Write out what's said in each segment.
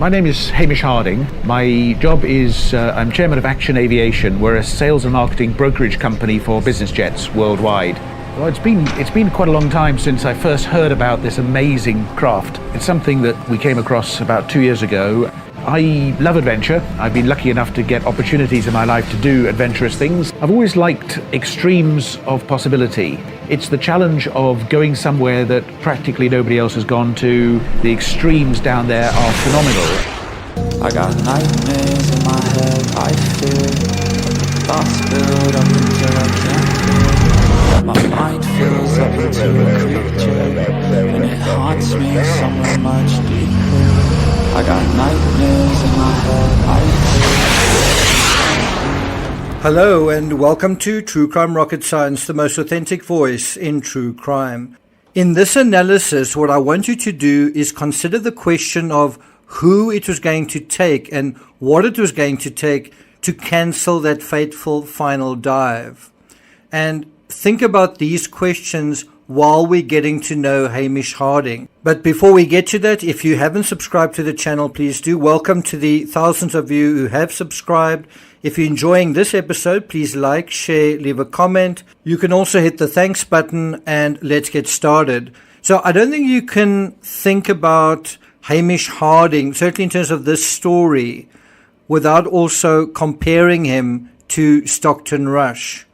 My name is Hamish Harding. My job is I'm chairman of Action Aviation. We're a sales and marketing brokerage company for business jets worldwide. Well, it's been quite a long time since I first heard about this amazing craft. It's something that we came across about 2 years ago. I love adventure. I've been lucky enough to get opportunities in my life to do adventurous things. I've always liked extremes of possibility. It's the challenge of going somewhere that practically nobody else has gone to. The extremes down there are phenomenal. I got nightmares in my head, I fear thoughts build up until I can't feel. My mind fills up into a creature, and it haunts me somewhere much deeper. I got nightmares in my head, I fear. Hello and welcome to True Crime Rocket Science, the most authentic voice in true crime. In this analysis, what I want you to do is consider the question of who it was going to take and what it was going to take to cancel that fateful final dive. And think about these questions while we're getting to know Hamish Harding. But before we get to that, if you haven't subscribed to the channel, please do. Welcome to the thousands of you who have subscribed. If you're enjoying this episode, please like, share, leave a comment. You can also hit the thanks button and let's get started. So I don't think you can think about Hamish Harding, certainly in terms of this story, without also comparing him to Stockton Rush.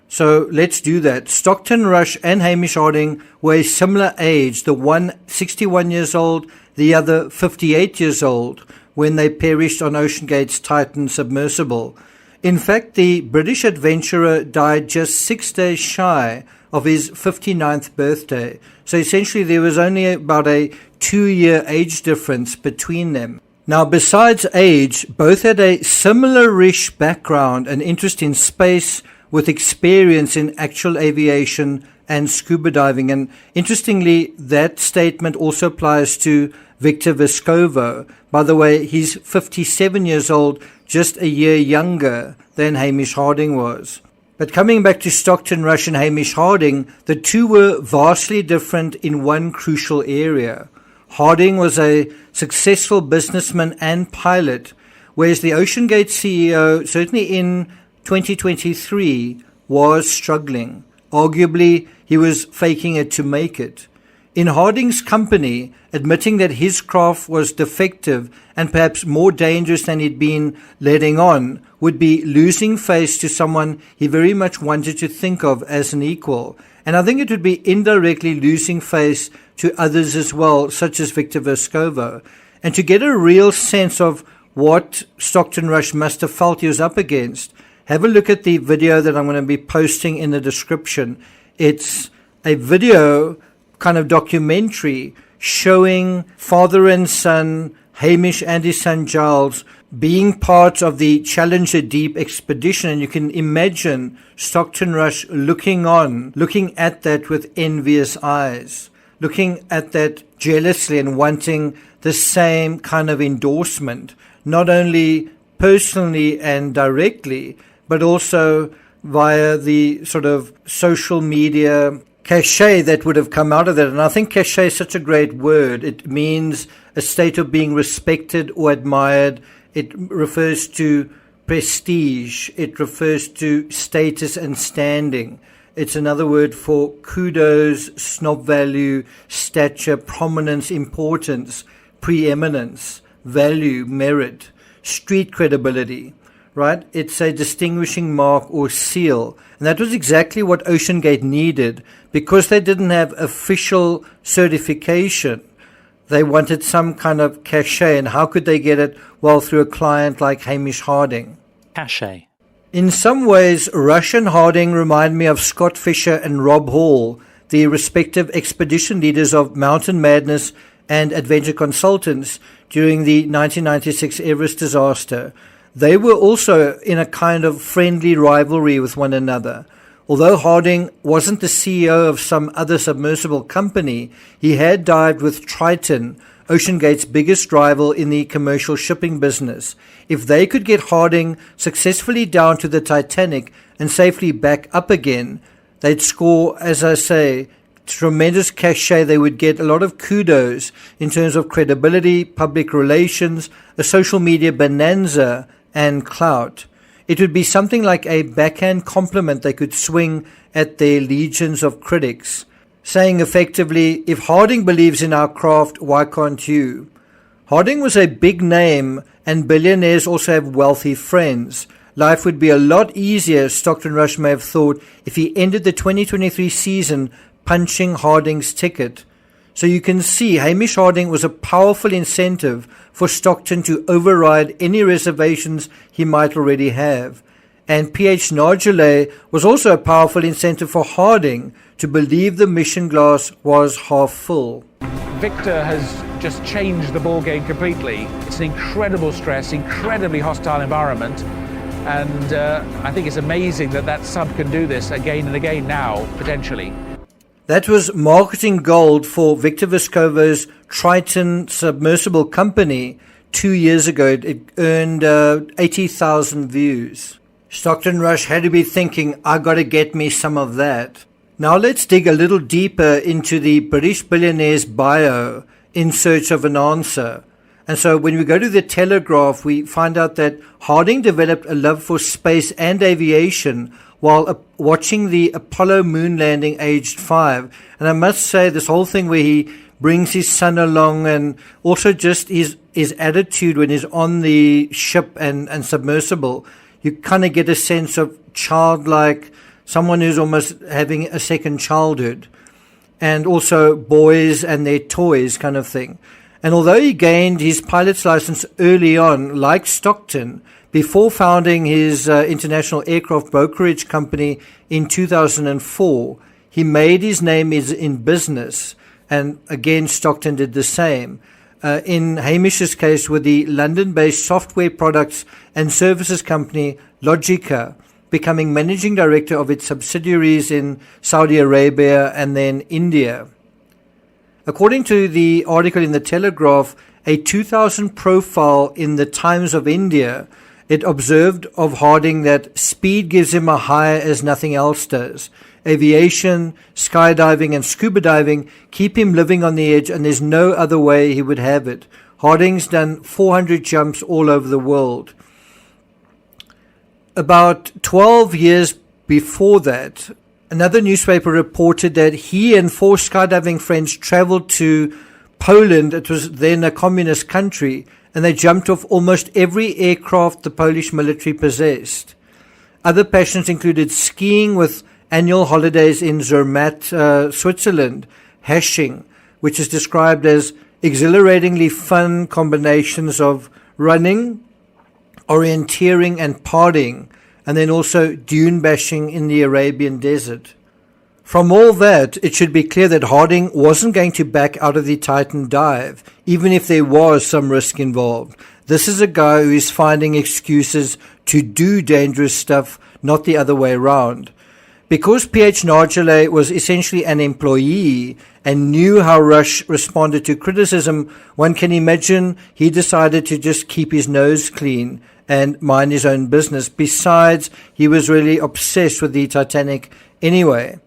So let's do that. Stockton Rush and Hamish Harding were a similar age, the one 61 years old, the other 58 years old, when they perished on OceanGate's Titan submersible. In fact, the British adventurer died just 6 days shy of his 59th birthday. So essentially there was only about a 2-year age difference between them. Now, besides age, both had a similar-ish background and interest in space, with experience in actual aviation and scuba diving. And interestingly, that statement also applies to Victor Vescovo. By the way, he's 57 years old, just a year younger than Hamish Harding was. But coming back to Stockton Rush and Hamish Harding, the two were vastly different in one crucial area. Harding was a successful businessman and pilot, whereas the OceanGate CEO, certainly in 2023, was struggling. Arguably, he was faking it to make it. In Harding's company, admitting that his craft was defective and perhaps more dangerous than he'd been letting on would be losing face to someone he very much wanted to think of as an equal. And I think it would be indirectly losing face to others as well, such as Victor Vescovo. And to get a real sense of what Stockton Rush must have felt he was up against, have a look at the video that I'm going to be posting in the description. It's a video, kind of documentary, showing father and son, Hamish and his son Giles, being part of the Challenger Deep expedition. And you can imagine Stockton Rush looking at that with envious eyes, looking at that jealously and wanting the same kind of endorsement, not only personally and directly, but also via the sort of social media cachet that would have come out of that. And I think cachet is such a great word. It means a state of being respected or admired. It refers to prestige. It refers to status and standing. It's another word for kudos, snob value, stature, prominence, importance, preeminence, value, merit, street credibility. Right? It's a distinguishing mark or seal. And that was exactly what OceanGate needed. Because they didn't have official certification, they wanted some kind of cachet. And how could they get it? Well, through a client like Hamish Harding. Cachet. In some ways, Rush and Harding remind me of Scott Fisher and Rob Hall, the respective expedition leaders of Mountain Madness and Adventure Consultants during the 1996 Everest disaster. They were also in a kind of friendly rivalry with one another. Although Harding wasn't the CEO of some other submersible company, he had dived with Triton, OceanGate's biggest rival in the commercial shipping business. If they could get Harding successfully down to the Titanic and safely back up again, they'd score, as I say, tremendous cachet. They would get a lot of kudos in terms of credibility, public relations, a social media bonanza, and clout. It would be something like a backhand compliment they could swing at their legions of critics, saying effectively, if Harding believes in our craft, why can't you? Harding was a big name, and billionaires also have wealthy friends. Life would be a lot easier, Stockton Rush may have thought, if he ended the 2023 season punching Harding's ticket. So you can see Hamish Harding was a powerful incentive for Stockton to override any reservations he might already have. And P.H. Nargile was also a powerful incentive for Harding to believe the mission glass was half full. Victor has just changed the ball game completely. It's an incredible stress, incredibly hostile environment, and I think it's amazing that that sub can do this again and again now, potentially. That was marketing gold for Victor Vescovo's Triton submersible company 2 years ago. It earned 80,000 views. Stockton Rush had to be thinking, I got to get me some of that. Now let's dig a little deeper into the British billionaire's bio in search of an answer. And so when we go to the Telegraph, we find out that Harding developed a love for space and aviation while watching the Apollo moon landing aged 5. And I must say, this whole thing where he brings his son along, and also just his attitude when he's on the ship and submersible, you kind of get a sense of childlike, someone who's almost having a second childhood, and also boys and their toys kind of thing. And although he gained his pilot's license early on, like Stockton, before founding his international aircraft brokerage company in 2004, he made his name in business. And again, Stockton did the same. In Hamish's case, with the London-based software products and services company Logica, becoming managing director of its subsidiaries in Saudi Arabia and then India. According to the article in the Telegraph, a 2000 profile in the Times of India, it observed of Harding that speed gives him a high as nothing else does. Aviation, skydiving and scuba diving keep him living on the edge, and there's no other way he would have it. Harding's done 400 jumps all over the world. About 12 years before that, another newspaper reported that he and 4 skydiving friends traveled to Poland. It was then a communist country, and they jumped off almost every aircraft the Polish military possessed. Other passions included skiing with annual holidays in Zermatt, Switzerland, hashing, which is described as exhilaratingly fun combinations of running, orienteering and partying, and then also dune bashing in the Arabian desert. From all that, it should be clear that Harding wasn't going to back out of the Titan dive, even if there was some risk involved. This is a guy who is finding excuses to do dangerous stuff, not the other way around. Because P.H. Nargile was essentially an employee and knew how Rush responded to criticism, one can imagine he decided to just keep his nose clean and mind his own business. Besides, he was really obsessed with the Titanic anyway.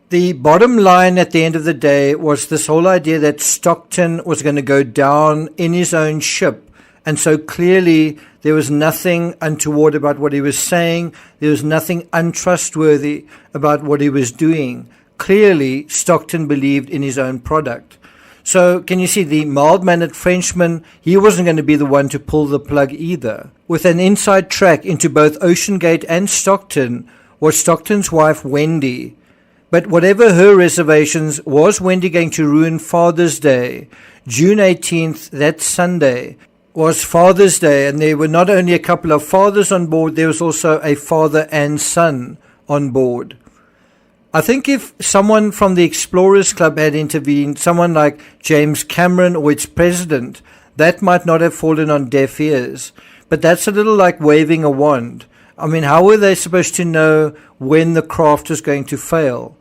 The bottom line at the end of the day was this whole idea that Stockton was going to go down in his own ship. And so clearly there was nothing untoward about what he was saying. There was nothing untrustworthy about what he was doing. Clearly, Stockton believed in his own product. So can you see the mild-mannered Frenchman, he wasn't going to be the one to pull the plug either. With an inside track into both OceanGate and Stockton was Stockton's wife, Wendy. But whatever her reservations, was Wendy going to ruin Father's Day? June 18th, that Sunday, was Father's Day, and there were not only a couple of fathers on board, there was also a father and son on board. I think if someone from the Explorers Club had intervened, someone like James Cameron or its president, that might not have fallen on deaf ears. But that's a little like waving a wand. I mean, how were they supposed to know when the craft was going to fail?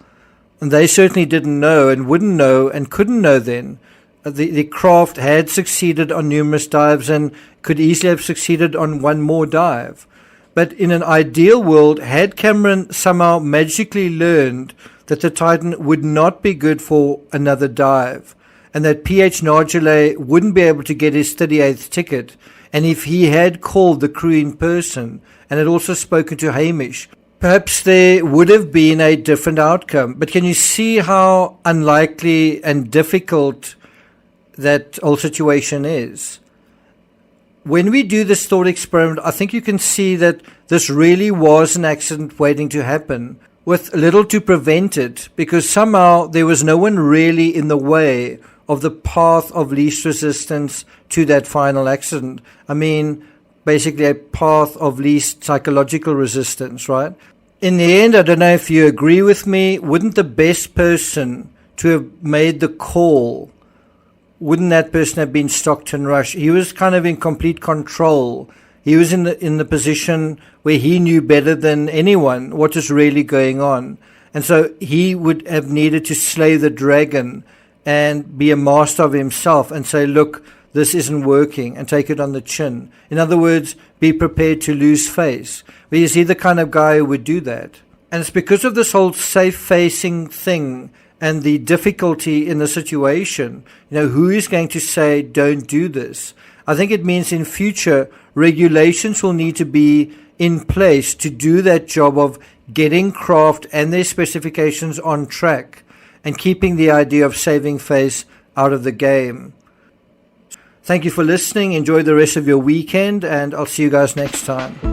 And they certainly didn't know and wouldn't know and couldn't know then. The craft had succeeded on numerous dives and could easily have succeeded on one more dive. But in an ideal world, had Cameron somehow magically learned that the Titan would not be good for another dive, and that PH Nargile wouldn't be able to get his 38th ticket. And if he had called the crew in person and had also spoken to Hamish, perhaps there would have been a different outcome. But can you see how unlikely and difficult that whole situation is? When we do this thought experiment, I think you can see that this really was an accident waiting to happen, with little to prevent it, because somehow there was no one really in the way of the path of least resistance to that final accident. I mean, basically a path of least psychological resistance, right? In the end, I don't know if you agree with me, wouldn't the best person to have made the call, wouldn't that person have been Stockton Rush? He was kind of in complete control. He was in the position where he knew better than anyone what is really going on. And so he would have needed to slay the dragon and be a master of himself and say, look, this isn't working, and take it on the chin. In other words, be prepared to lose face. But is he the kind of guy who would do that? And it's because of this whole safe-facing thing and the difficulty in the situation. Who is going to say, don't do this? I think it means in future, regulations will need to be in place to do that job of getting craft and their specifications on track and keeping the idea of saving face out of the game. Thank you for listening. Enjoy the rest of your weekend, and I'll see you guys next time.